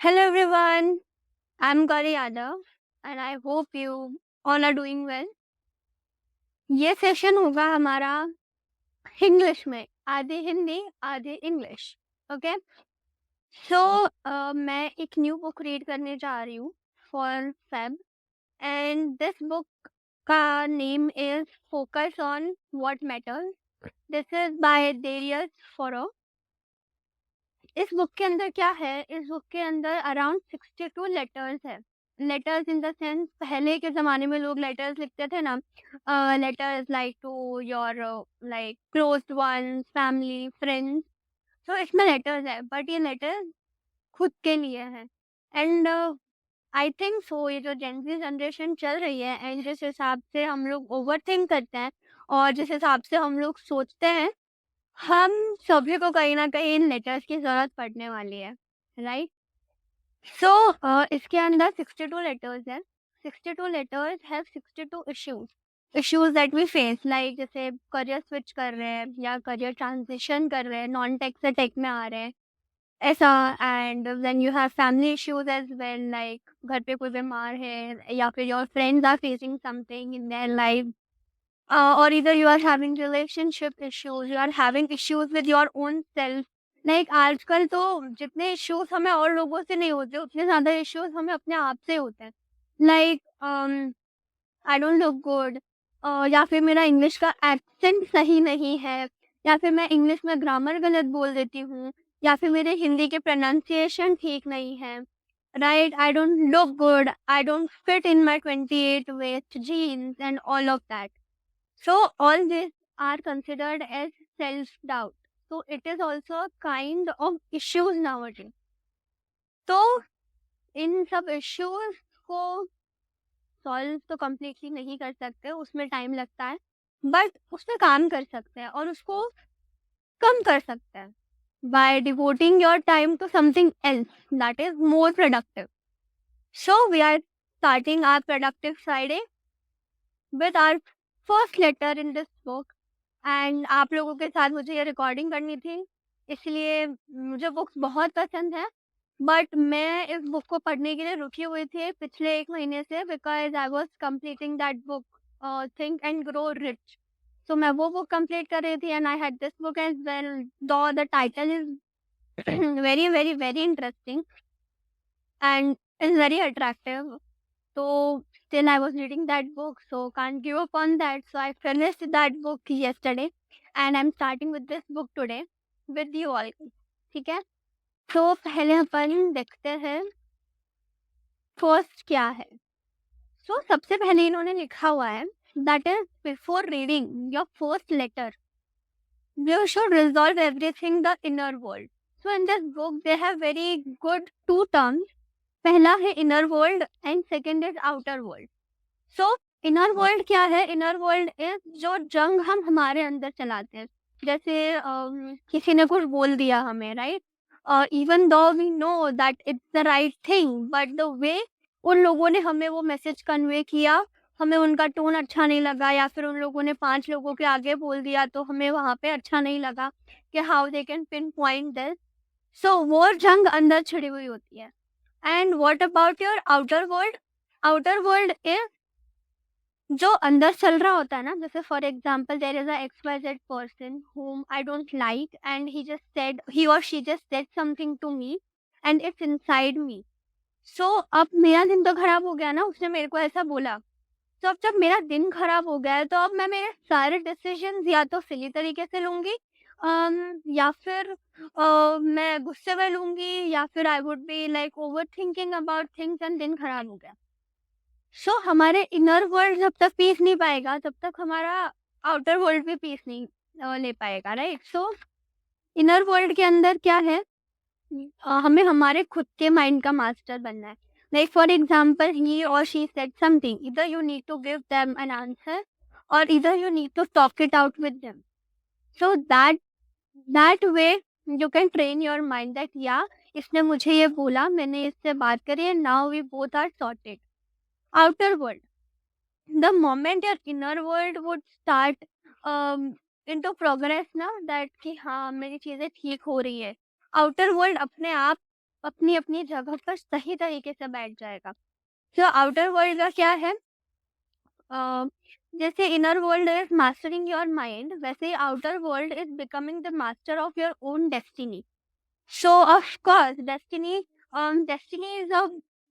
Hello everyone, I'm Gauri Yadav and I hope you all are doing well. ये session होगा हमारा English में, आधे हिंदी आधे इंग्लिश. ओके, सो मैं एक न्यू बुक रीड करने जा रही हूँ for Feb and this book का name is focus on what matters. This is by Darius Foroux. इस बुक के अंदर क्या है, इस बुक के अंदर अराउंड 62 लेटर्स है. लेटर्स इन द सेंस पहले के ज़माने में लोग लेटर्स लिखते थे ना, letters like to your like closed ones, family, friends. तो इसमें लेटर्स है बट ये लेटर्स खुद के लिए हैं. एंड आई थिंक सो ये जो जेन ज़ी जनरेशन चल रही है एंड जिस हिसाब से हम लोग ओवरथिंक करते हैं और जिस हिसाब से हम लोग सोचते हैं, हम सभी को कहीं न कहीं इन लेटर्स की ज़रूरत पड़ने वाली है, राइट? सो इसके अंदर 62 लेटर्स हैं. 62 letters have 62 issues. Issues that we face like जैसे करियर स्विच कर रहे हैं या करियर ट्रांजिशन कर रहे हैं, नॉन टेक से टेक में आ रहे हैं, ऐसा. And then you have family issues as well like घर पे कोई बीमार है या फिर your friends are facing something in their life. Or either you are having relationship issues, you are having issues with your own self. Like आजकल तो जितने issues हमें और लोगों से नहीं होते उतने ज़्यादा issues हमें अपने आप से होते हैं. Like I don't look good, या फिर मेरा इंग्लिश का एक्सेंट सही नहीं है, या फिर मैं इंग्लिश में ग्रामर गलत बोल देती हूँ, या फिर मेरे हिंदी के प्रोनाउंसिएशन ठीक नहीं है, right? I don't look good, I don't fit in my 28 waist jeans and all of that. So all these are considered as self-doubt. So it is also a kind of issues nowadays. तो इन सब issues को solve तो completely नहीं कर सकते, उसमें time लगता है, but उस पे काम कर सकते हैं और उसको कम कर सकते हैं by devoting your time to something else that is more productive. So we are starting our productive Friday with our first letter in this book. And आप लोगों के साथ मुझे ये रिकॉर्डिंग करनी थी, इसलिए मुझे बुक्स बहुत पसंद है. बट मैं इस बुक को पढ़ने के लिए रुकी हुई थी पिछले 1 महीने से because I was completing that book, think and grow rich. तो मैं वो बुक कंप्लीट कर रही थी and I had this book as well, though the title is very very very interesting and is very attractive. So still I was reading that book, so can't give up on that. So I finished that book yesterday and I'm starting with this book today with you all. ठीक है? तो पहले अपन देखते हैं first क्या है. सो सबसे पहले इन्होंने लिखा हुआ है that is before reading your first letter you should resolve everything the inner world. So in this book they have very good 2 terms. पहला है inner world and second is outer world. So inner world क्या है? Inner world is जो जंग हम हमारे अंदर चलाते हैं. जैसे किसी ने कुछ बोल दिया हमें, right? Even though we know that it's the right thing, but the way उन लोगों ने हमें वो मैसेज कन्वे किया, हमें उनका टोन अच्छा नहीं लगा, या फिर उन लोगों ने 5 लोगों के आगे बोल दिया तो हमें वहाँ पे अच्छा नहीं लगा कि how they can pinpoint this. So वो जंग अंदर छिड़ी हुई होती है. And what about your outer world? Outer world is जो अंदर चल रहा होता है ना, जैसे for example there is a XYZ person whom I don't like and he or she just said something to me and it's inside me. So अब मेरा दिन तो खराब हो गया ना, उसने मेरे को ऐसा बोला. तो अब जब मेरा दिन खराब हो गया है तो अब मैं मेरे सारे डिसीजंस या तो सिली तरीके से लूंगी, या फिर मैं गुस्से में लूंगी, या फिर I would be like over thinking about things and दिन खराब हो गया. सो हमारे इनर वर्ल्ड जब तक पीस नहीं पाएगा तब तक हमारा आउटर वर्ल्ड भी पीस नहीं ले पाएगा, राइट? सो इनर वर्ल्ड के अंदर क्या है, हमें हमारे खुद के माइंड का मास्टर बनना है. लाइक फॉर एग्जाम्पल ही और शी सेड समथिंग, इधर you need to give them an answer और इधर you need to talk it out with them. So that way you can train your mind that या इसने मुझे ये बोला, मैंने इससे बात करी है, now we both are sorted. Outer world, the moment your inner world would start into progress ना, दैट कि हाँ मेरी चीज़ें ठीक हो रही है, आउटर वर्ल्ड अपने आप अपनी अपनी जगह पर सही तरीके से बैठ जाएगा। तो आउटर वर्ल्ड का क्या है, अ, जैसे inner world is mastering your mind, वैसे outer world is becoming the master of your own destiny. So of course, destiny is a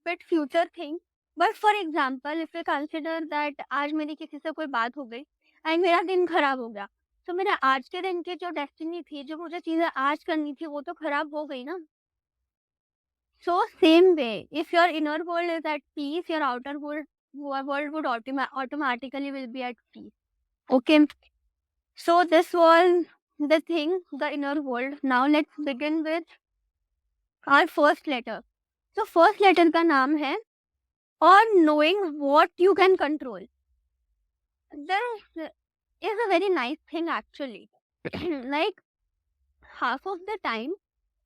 bit future thing. But for example, if we consider that आज मेरी किसी से कोई बात हो गई and मेरा दिन खराब हो गया, तो मेरा आज के दिन की जो डेस्टिनी थी, जो मुझे चीजें आज करनी थी, वो तो खराब हो गई ना। So same way, if your inner world is at peace, your outer world would automatically will be at peace. Okay. So this was the thing, the inner world. Now let's begin with our first letter. तो first letter का नाम है और knowing what you can control. This is a very nice thing actually. Like half of the time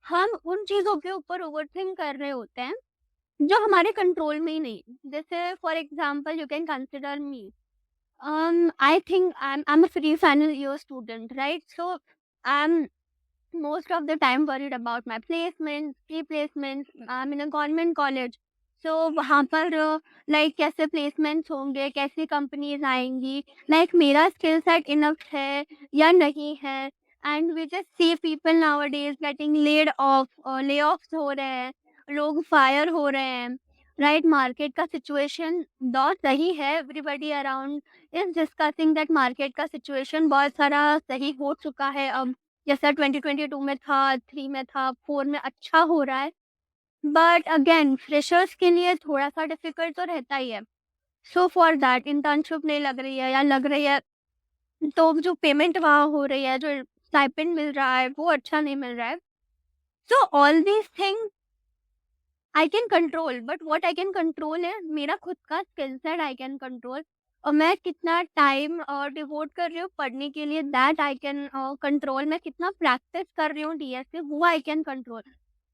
हम उन चीजों के ऊपर ओवरथिंक कर रहे होते हैं जो हमारे कंट्रोल में ही नहीं। जैसे for example you can consider me, I think I'm a free final year student, right? So I'm most of the time worried about my placements, pre-placements. I'm in a government college. So वहाँ पर like कैसे placements होंगे, कैसी companies आएंगी, like मेरा skill set enough है या नहीं है, and we just see people nowadays getting laid off, layoffs हो रहे हैं, लोग fire हो रहे हैं, right? Market का situation बहुत सही है, everybody around is discussing that market का situation बहुत सारा सही हो चुका है अब, जैसा 2022 में था, 3 में था, 4 में अच्छा हो रहा है। बट अगेन फ्रेशर्स के लिए थोड़ा-सा डिफ़िकल्ट तो रहता ही है। सो फॉर दैट इंटर्नशिप नहीं लग रही है या लग रही है, तो जो पेमेंट वहाँ हो रही है, जो स्टाइपेंड मिल रहा है, वो अच्छा नहीं मिल रहा है। So all these things I can control, but what I can control है मेरा खुद का skill set I can control, और मैं कितना टाइम डिवोट कर रही हूँ पढ़ने के लिए, दैट आई कैन कंट्रोल। मैं कितना प्रैक्टिस कर रही हूँ डीएस पे, वो आई कैन कंट्रोल।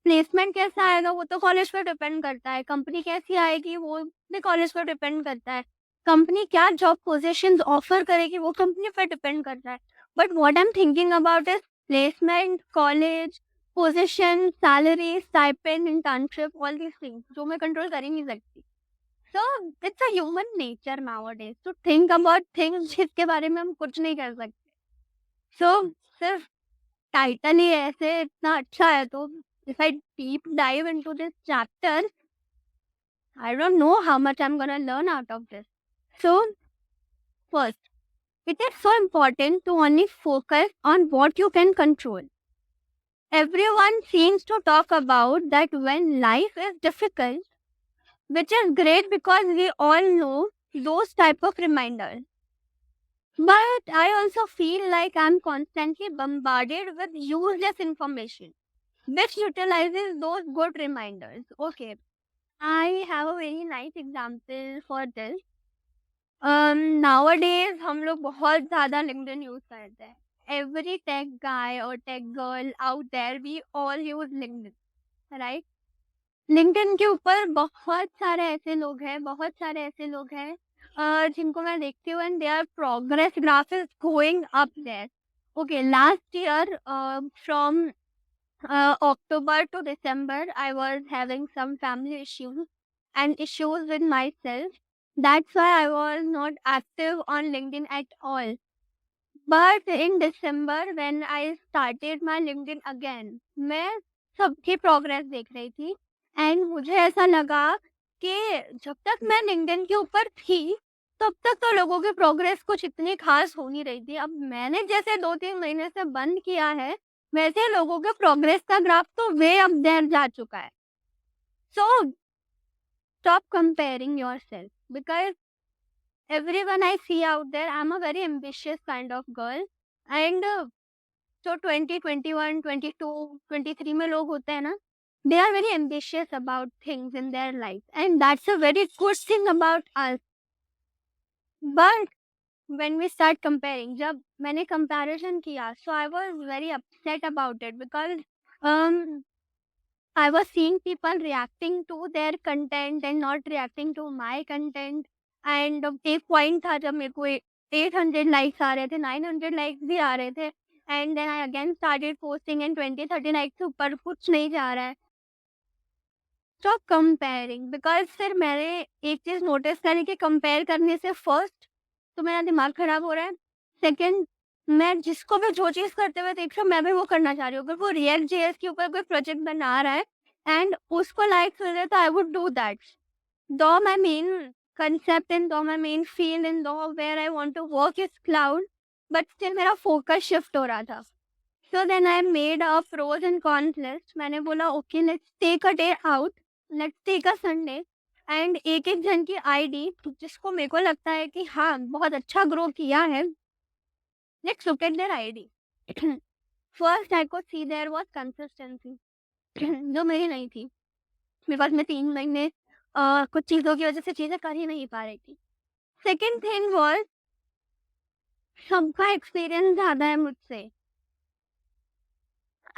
प्लेसमेंट कैसा आएगा वो तो कॉलेज पे डिपेंड करता है, कंपनी कैसी आएगी वो भी कॉलेज पे डिपेंड करता है, कंपनी क्या जॉब पोजीशंस ऑफर करेगी वो कंपनी पे डिपेंड करता है। But what I am thinking about is placement, college, position, salary, stipend, internship, all these things जो मैं कंट्रोल कर ही नहीं सकती। So it's a human nature nowadays to think about things जिसके बारे में हम कुछ नहीं कर सकते। सो सिर्फ टाइटल ही ऐसे इतना अच्छा है, तो if I deep dive into this chapter, I don't know how much I'm gonna learn out of this. So first, it is so important to only focus on what you can control. Everyone seems to talk about that when life is difficult, which is great because we all know those type of reminders. But I also feel like I'm constantly bombarded with useless information which utilizes those good reminders. Okay, I have a very nice example for this. Nowadays हम लोग बहुत ज़्यादा LinkedIn use करते हैं. Every tech guy or tech girl out there, we all use LinkedIn, right? LinkedIn के ऊपर बहुत सारे ऐसे लोग हैं जिनको मैं देखती हूँ and their progress graph is going up there. Okay, last year from October to December, I was having some family issues and issues with myself. That's why I was not active on LinkedIn at all. But in December, when I started my LinkedIn again, मैं सबकी progress देख रही थी and मुझे ऐसा लगा कि जब तक मैं LinkedIn के ऊपर थी, तब तक तो लोगों की प्रोग्रेस कुछ इतनी खास हो नहीं रही थी। अब मैंने जैसे 2-3 महीने से बंद किया है, वैसे लोगों के प्रोग्रेस का ग्राफ तो वे अप देयर जा चुका है। सो stop comparing yourself because everyone I see out there, I'm a very ambitious kind of girl and जो 20, 21, 22, 23 में लोग होते हैं ना, they are very ambitious about things in their life and that's a very good thing about us. But when we start comparing, जब मैंने comparison किया, so I was very upset about it because I was seeing people reacting to their content and not reacting to my content. And एक point था जब मेरे को 800 likes आ रहे थे, 900 लाइक्स भी आ रहे थे and then I again started posting and 20-30 likes से ऊपर कुछ नहीं जा रहा है। स्टॉप कंपेयरिंग, बिकॉज फिर मैंने एक चीज नोटिस करी कि कंपेयर करने से फर्स्ट तो मेरा दिमाग खराब हो रहा है, सेकंड मैं जिसको भी जो चीज करते हुए देख रही हूँ मैं भी वो करना चाह रही हूँ। अगर वो रिएक्ट जेएस के ऊपर कोई प्रोजेक्ट बना रहा है एंड उसको लाइक मिल रहा है तो I would do that. Though my main concept and though my main field and though where I want to work is cloud, but still मेरा focus shift हो रहा था। So then I made a pros and cons list. मैंने बोला okay let's take a day out, let's take a Sunday and एक एक जन की आईडी जिसको मेरे को लगता है कि हाँ बहुत अच्छा ग्रो किया है, let's look at their ID. First I could see there was consistency जो मेरी नहीं थी, बिकॉज मैं 3 महीने कुछ चीज़ों की वजह से चीज़ें कर ही नहीं पा रही थी। सेकेंड थिंग वॉज सबका एक्सपीरियंस ज़्यादा है मुझसे।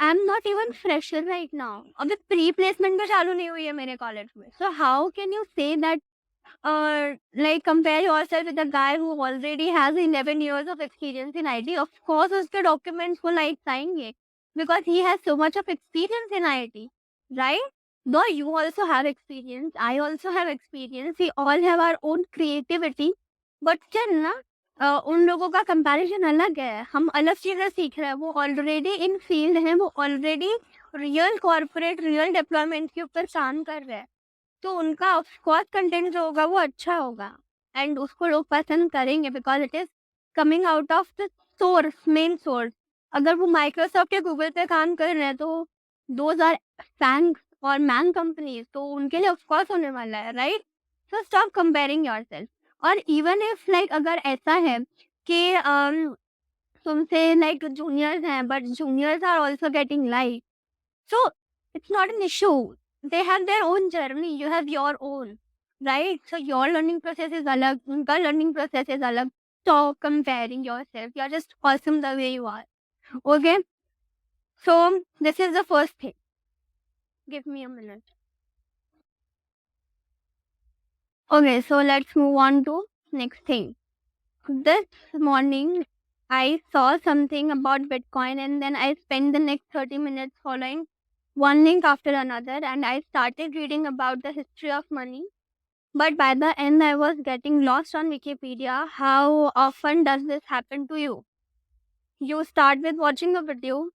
I am not even fresher right now, अभी प्री प्लेसमेंट भी चालू नहीं हुई है मेरे कॉलेज में। So how can you say that like compare yourself with a guy who already has 11 years of experience in IT? Of course उसके documents को like आएंगे because he has so much of experience in IT, right? Though you also have experience, I also have experience, we all have our own creativity, but still ना उन लोगों का comparison अलग है, हम अलग चीज़ें सीख रहे हैं, वो ऑलरेडी इन फील्ड हैं, वो already real corporate real deployment के ऊपर काम कर रहे हैं, तो उनका ऑफकोर्स कंटेंट जो होगा वो अच्छा होगा एंड उसको लोग पसंद करेंगे because it is coming out of the source, main source. अगर वो माइक्रोसॉफ्ट या गूगल पे काम कर रहे हैं तो दोज आर फैंग और मैन कंपनीज, तो उनके लिए ऑफकोर्स होने वाला है, right? So stop comparing yourself. और इवन इफ लाइक अगर ऐसा है कि तुमसे लाइक जूनियर्स हैं but juniors are also getting like, so it's not an issue. They have their own journey, you have your own, right? So your learning process is alag, unka learning process is alag. Stop comparing yourself, you're just awesome the way you are. Okay, so this is the first thing. Give me a minute. Okay, so let's move on to next thing. This morning I saw something about Bitcoin and then I spent the next 30 minutes following one link after another and I started reading about the history of money. But by the end, I was getting lost on Wikipedia. How often does this happen to you? You start with watching a video,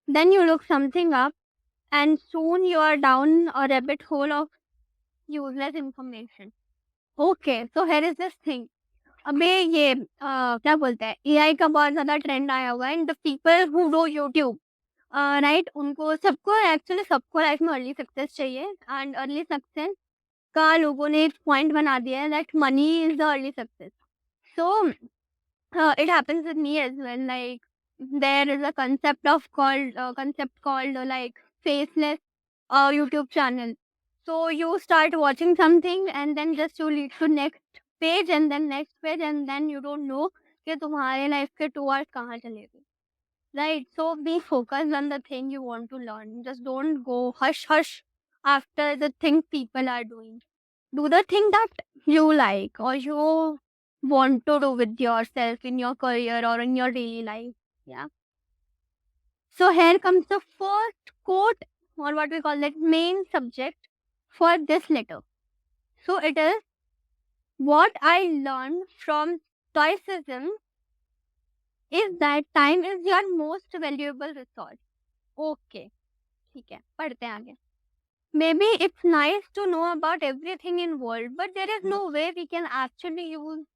then you look something up, and soon you are down a rabbit hole of useless information. Okay, so here is this thing. अबे ये क्या बोलते हैं, AI का बहुत ज़्यादा trend आया हुआ है and the people who do YouTube, right, उनको सबको एक्चुअली सबको लाइफ में अर्ली सक्सेस चाहिए एंड अर्ली सक्सेस का लोगों ने एक पॉइंट बना दिया है that money is the early success. So it happens with me as well. Like there is a concept called like faceless YouTube channel. So you start watching something and then just you lead to next page and then next page and then you don't know कि तुम्हारे life के 2 hours कहाँ चले गए. Right? So be focused on the thing you want to learn. Just don't go hush hush after the thing people are doing. Do the thing that you like or you want to do with yourself in your career or in your daily life. Yeah. So here comes the first quote or what we call that main subject for this letter. So it is what I learned from Stoicism is that time is your most valuable resource. Okay. ठीक है, पढ़ते हैं आगे. Maybe it's nice to know about everything in world, but there is no way we can actually use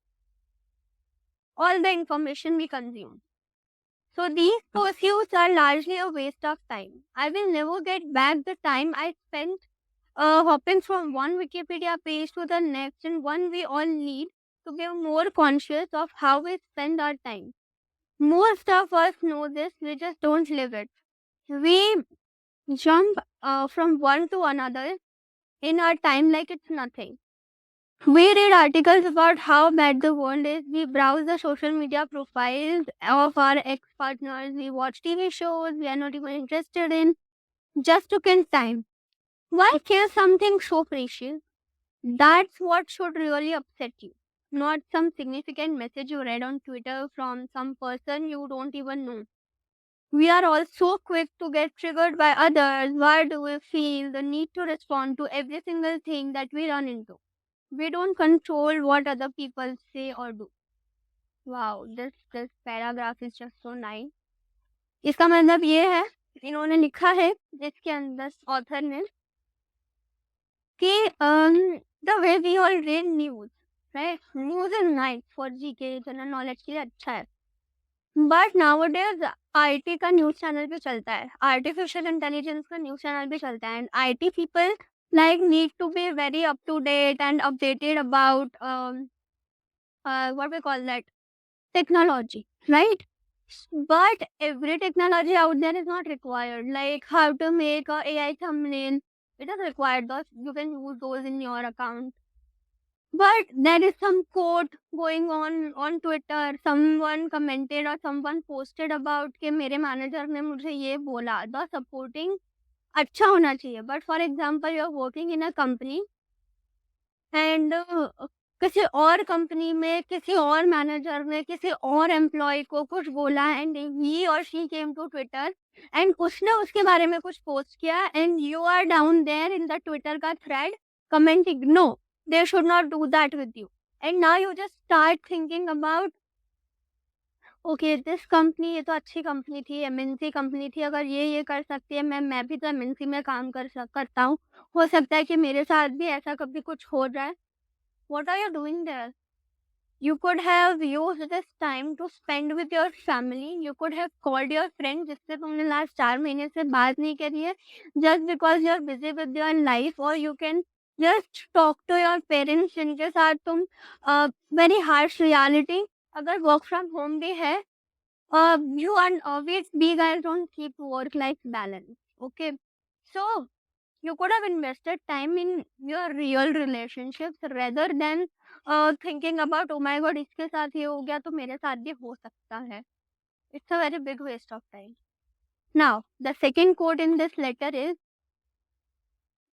all the information we consume. So these pursuits are largely a waste of time. I will never get back the time I spent hopping from one Wikipedia page to the next, and one we all need to be more conscious of how we spend our time. Most of us know this, we just don't live it. We jump from one to another in our time like it's nothing. We read articles about how bad the world is. We browse the social media profiles of our ex-partners. We watch TV shows we are not even interested in just to kill time. Why kill something so precious? That's what should really upset you. Not some significant message you read on Twitter from some person you don't even know. We are all so quick to get triggered by others. Why do we feel the need to respond to every single thing that we run into? We don't control what other people say or do. Wow, this paragraph is just so nice. इसका मतलब ये है, इन्होंने लिखा है इसके अंदर author ने कि the way we all read news, right? News is nice for GK general knowledge के लिए अच्छा है. बट नाउअडेज आईटी का न्यूज चैनल भी चलता है, आर्टिफिशियल इंटेलिजेंस का न्यूज चैनल भी चलता है, and IT people like need to be very up to date and updated about what we call that technology, right? But every technology out there is not required. Like how to make a AI thumbnail, it is required. Those you can use those in your account. But there is some quote going on Twitter. Someone commented or someone posted about कि मेरे manager ने मुझे ये बोला. The supporting अच्छा होना चाहिए. But for example, you are working in a company and किसी और कंपनी में किसी और मैनेजर ने किसी और एम्प्लॉय को कुछ बोला एंड ही और she came to Twitter and उसने उसके बारे में कुछ पोस्ट किया and you are down there in the Twitter का thread commenting no they should not do that with you and now you just start thinking about okay this company ये तो अच्छी कंपनी थी, एमएनसी कंपनी थी, अगर ये कर सकती है मैं भी तो एमएनसी में काम करता हूँ, हो सकता है कि मेरे साथ भी ऐसा कभी कुछ हो जाए. What are you doing there? You could have used this time to spend with your family. You could have called your friend जिससे तुमने last 4 महीने से बात नहीं करी है, just because you are busy with your life, or you can just talk to your parents जिनके साथ तुम very harsh reality अगर work from home भी है, you and always be guys don't keep work life balance. Okay, so you could have invested time in your real relationships rather than thinking about oh my god इसके साथ ये हो गया तो मेरे साथ भी हो सकता है. It's a very big waste of time. Now the second quote in this letter is,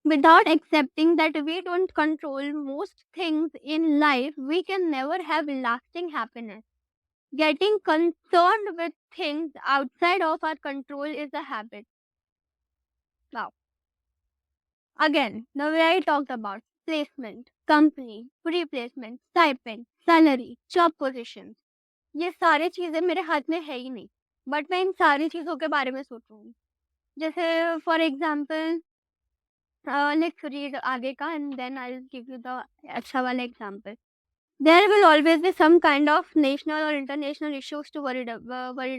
without accepting that we don't control most things in life, we can never have lasting happiness. Getting concerned with things outside of our control is a habit. Wow. Again, the way I talked about placement, company, pre-placement, stipend, salary, job positions, ये सारी चीजें मेरे हाथ में है ही नहीं, but मैं इन सारी चीजों के बारे में सोचूंगी. जैसे फॉर एग्जाम्पल लेट्स रीड आगे का and then I will give you the अच्छा वाला example. There will always be some kind of national or international issues to worried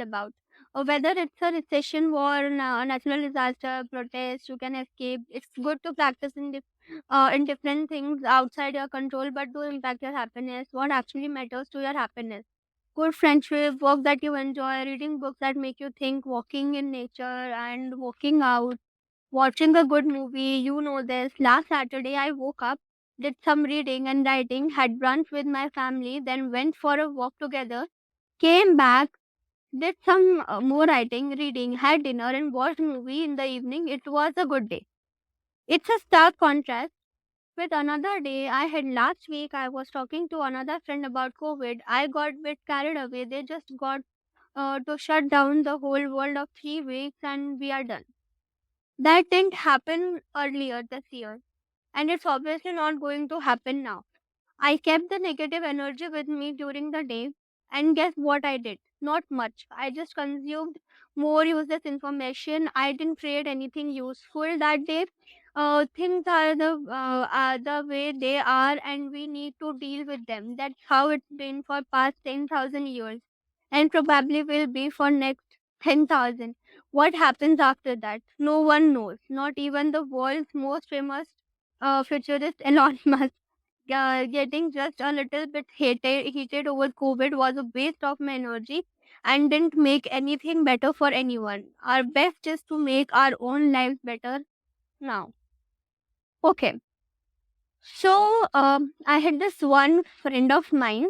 about. Or whether it's a recession, war, natural disaster, protest, you can escape. It's good to practice in different things outside your control, but do impact your happiness. What actually matters to your happiness? Good friendship, work that you enjoy, reading books that make you think, walking in nature, and walking out. Watching a good movie, you know this. Last Saturday, I woke up, did some reading and writing, had brunch with my family, then went for a walk together, came back, did some more writing, reading, had dinner, and watched movie in the evening. It was a good day. It's a stark contrast with another day I had last week. I was talking to another friend about COVID. I got a bit carried away. They just got to shut down the whole world of 3 weeks and we are done. That didn't happen earlier this year, and it's obviously not going to happen now. I kept the negative energy with me during the day, and guess what I did? Not much. I just consumed more useless information. I didn't create anything useful that day. Things are the way they are, and we need to deal with them. That's how it's been for past 10,000 years, and probably will be for next 10,000. What happens after that? No one knows. Not even the world's most famous futurist Elon Musk. Getting just a little bit heated over COVID was a waste of my energy and didn't make anything better for anyone. Our best is to make our own lives better now. Okay. So I had this one friend of mine.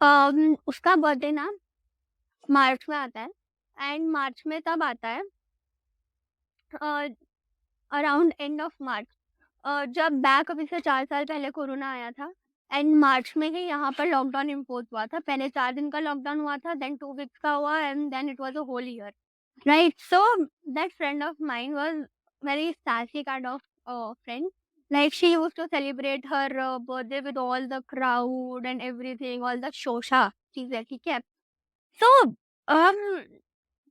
उसका birthday ना मार्च में आता है and मार्च में तब आता है around end of March जब बैक अभी से 4 साल पहले कोरोना आया था एंड मार्च में ही यहाँ पर लॉकडाउन इम्पोज हुआ था. पहले 4 दिन का लॉकडाउन हुआ था, देन 2 वीक्स का हुआ and then it was a whole year. right? So that friend of mine was very sassy kind of friend. Like she used to celebrate her birthday with all the crowd and everything, all the shosha चीजें, ठीक है? So um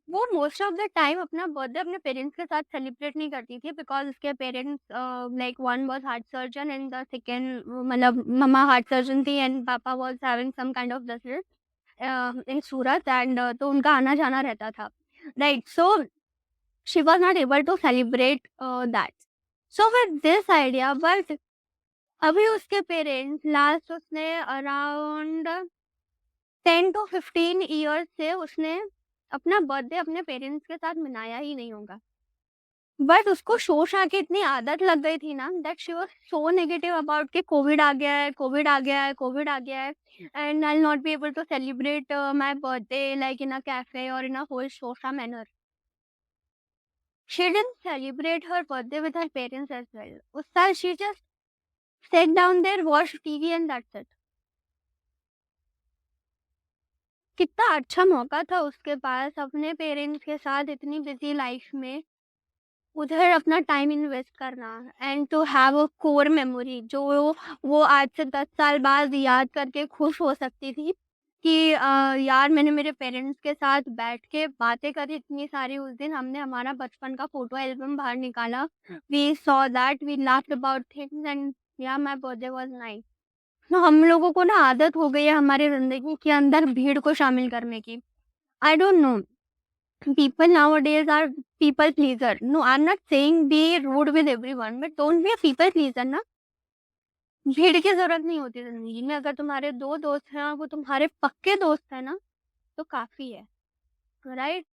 वो most of the time अपना birthday अपने parents के साथ celebrate नहीं करती थी बिकॉज उसके parents like one was heart surgeon and the second मतलब मम्मा हार्ट सर्जन थी एंड पापा was having some kind of disease in Surat and तो उनका आना जाना रहता था, right? So she was not able to celebrate that, so with this idea but अभी उसके पेरेंट्स लास्ट उसने अराउंड 10 to 15 ईयर्स से उसने अपना बर्थडे अपने पेरेंट्स के साथ मनाया ही नहीं होगा। बट उसको शोश आके इतनी आदत लग गई थी ना that she was so negative about कि कोविड आ गया है, कोविड आ गया है, कोविड आ गया है and I will not be able to celebrate my birthday like in a cafe और in a whole social manner. She didn't celebrate her birthday with her parents as well. उस साल she just sat down there, watch TV and that's it. कितना अच्छा मौका था उसके पास अपने parents के साथ इतनी बिजी लाइफ में उधर अपना टाइम इन्वेस्ट करना and to have a core memory जो वो आज से 10 साल बाद याद करके खुश हो सकती थी कि यार मैंने मेरे पेरेंट्स के साथ बैठ के बातें करी इतनी सारी। उस दिन हमने हमारा बचपन का फोटो एल्बम बाहर निकाला, we saw that, we laughed about things and yeah my birthday was nice. तो हम लोगों को ना आदत हो गई है हमारी ज़िंदगी के अंदर भीड़ को शामिल करने की। I don't know, people nowadays are people pleaser. No, I'm not saying be rude with everyone, but don't be a people pleaser ना। भीड़ की ज़रूरत नहीं होती ज़िंदगी में। अगर तुम्हारे 2 दोस्त हैं और वो तुम्हारे पक्के दोस्त हैं ना, तो काफ़ी है, right?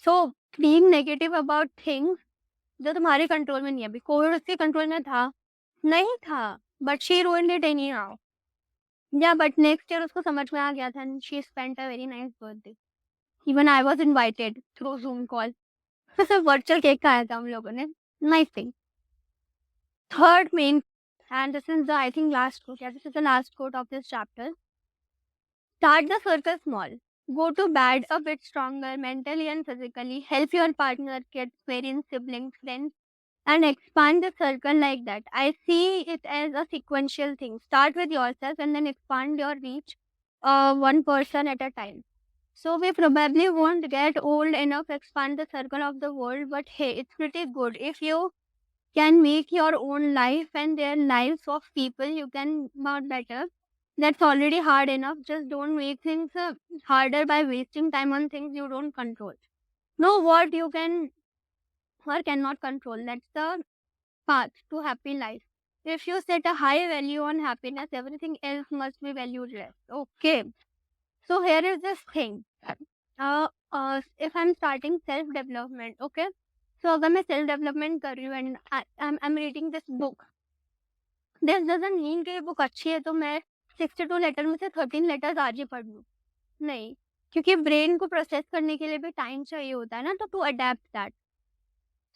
So being negative about things जो तुम्हारे कंट्रोल में नहीं है। अभी कोविड उसके कंट्रोल में था? नहीं था, but she ruined it anyhow. या बट नेक्स्ट ईयर उसको समझ में आ गया था and she spent a very nice birthday. Even I was invited through zoom call. तो सिर्फ वर्चुअल केक खाया था हम लोगों ने। Nice thing. Third main, and this is the I think last quote. Yeah, this is the last quote of this chapter. Start the circle small. Go to bed a bit stronger mentally and physically. Help your partner, kids, parents, siblings, friends, and expand the circle like that. I see it as a sequential thing. Start with yourself and then expand your reach, one person at a time. So we probably won't get old enough to expand the circle of the world, but hey, it's pretty good if you can make your own life and their lives of people you can about better. That's already hard enough. Just don't make things harder by wasting time on things you don't control. Know what you can or cannot control. That's the path to happy life. If you set a high value on happiness, everything else must be valued less. Okay. So here is this thing. If I'm starting self development, okay. So अगर मैं self development कर रही हूँ and I'm reading this book, this doesn't mean कि ये book अच्छी है तो मैं 62 लेटर में से 13 लेटर्स आज ही पढ़ लूँ। नहीं, क्योंकि ब्रेन को प्रोसेस करने के लिए भी टाइम चाहिए होता है ना, तो to adapt that.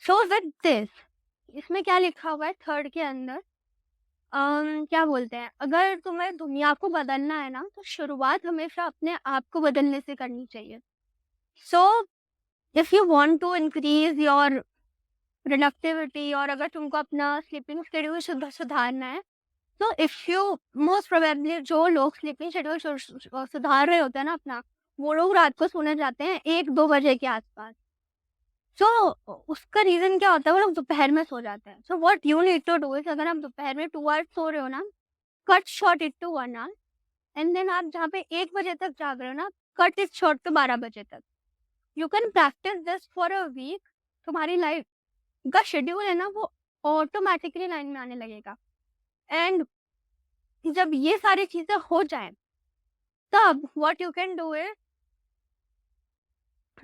So with this, इसमें क्या लिखा हुआ है थर्ड के अंदर, क्या बोलते हैं, अगर तुम्हें दुनिया को बदलना है ना तो शुरुआत हमेशा अपने आप को बदलने से करनी चाहिए। So if you want to increase your productivity और अगर तुमको अपना स्लीपिंग शेड्यूल सुधारना है, तो इफ यू मोस्ट प्रोबेबली जो लोग स्लीपिंग शेड्यूल सुधार रहे होते हैं ना अपना, वो लोग रात को सोने जाते हैं 1-2 बजे के आसपास। सो उसका रीजन क्या होता है, वो लोग दोपहर में सो जाते हैं। So what you need to do is, अगर आप दोपहर में 2 आवर्स सो रहे हो ना, cut short it to 1 hour and then आप जहाँ पे 1 बजे तक जाग रहे हो ना, कट इट शॉर्ट टू 12 बजे तक। You can practise this for a week. तुम्हारी लाइफ का शेड्यूल है ना वो ऑटोमेटिकली लाइन में आने लगेगा। एंड जब ये सारी चीजें हो जाएं, तब what you can do is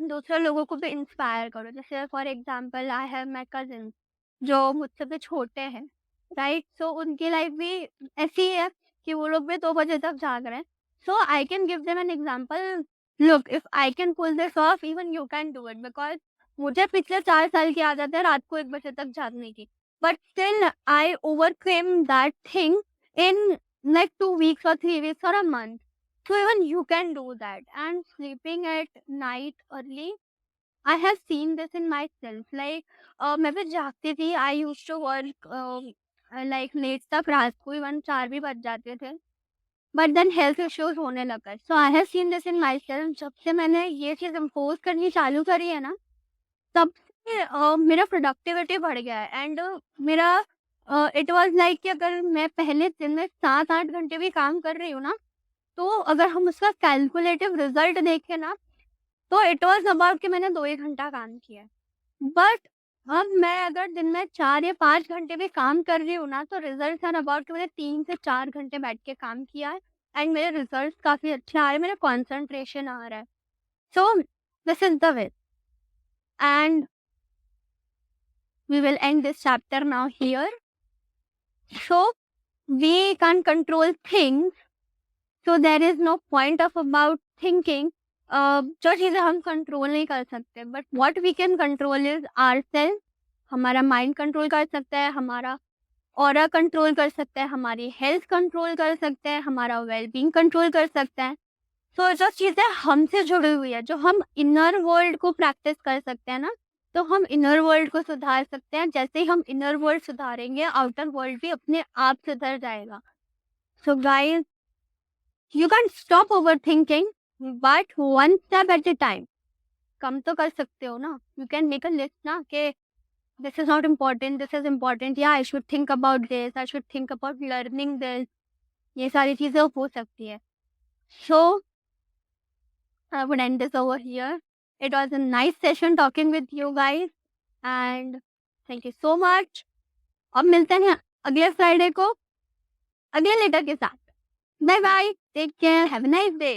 दूसरे लोगों को भी इंस्पायर करो। जैसे for example I have my cousin जो मुझसे भी छोटे हैं, राइट? सो उनकी लाइफ भी ऐसी है कि वो लोग भी 2 बजे तक जाग रहे हैं। So I can give them an example, look if I can pull this off even you can do it, because मुझे पिछले 4 साल की आदत है रात को 1 बजे तक जागने की, but still I overcame that thing in like 2 weeks or 3 weeks or a month. So even you can do that. And sleeping at night early I have seen this in myself. Like मैं भी जागती थी. I used to work like late तक, रात को even 4 भी बज जाते थे. बट देन हेल्थ इश्यूज़ होने लगा. So I have seen this in myself. जब से मैंने ये चीज़ इम्पोज़ करनी चालू करी है ना, तब से मेरा प्रोडक्टिविटी बढ़ गया है. एंड मेरा इट वाज़ लाइक कि अगर मैं पहले दिन में 7-8 घंटे भी काम कर रही हूँ ना, तो अगर हम उसका कैलकुलेटिव रिज़ल्ट देखें ना, तो इट वाज़ अबाउट कि मैंने 2 ही घंटा काम किया है. बट अब मैं अगर दिन में 4 या 5 घंटे भी काम कर रही हूँ ना, तो रिज़ल्ट्स आर अबाउट कि मैंने 3 से 4 घंटे बैठ के काम किया है. एंड मेरे रिज़ल्ट्स काफ़ी अच्छे आ रहे हैं, मेरा कंसंट्रेशन आ रहा है. So this is the way. And we will end this chapter now here. So we can control things, so there is no point of about thinking. जो चीज़ें हम कंट्रोल नहीं कर सकते, but what we can control is ourselves. हमारा mind control कर सकता है, हमारा ऑरा कंट्रोल कर सकता है, हमारी हेल्थ कंट्रोल कर सकता है, हमारा वेलबींग कंट्रोल कर सकता है. तो जो चीज़ें हमसे जुड़ी हुई है, जो हम इनर वर्ल्ड को प्रैक्टिस कर सकते हैं ना, तो हम इनर वर्ल्ड को सुधार सकते हैं. जैसे ही हम इनर वर्ल्ड सुधारेंगे, आउटर वर्ल्ड भी अपने आप सुधर जाएगा. So guys, you can stop over thinking, but one step at a time. कम तो कर सकते हो ना. You can make a list ना कि this is not important, this is important. Yeah, I should think about this. I should think about learning this. ये सारी चीज़ें हो सकती है. So I would end this over here. It was a nice session talking with you guys, and thank you so much. अब मिलते हैं अगले फ्राइडे को अगले लेटर के साथ. Bye bye. Take care. Have a nice day.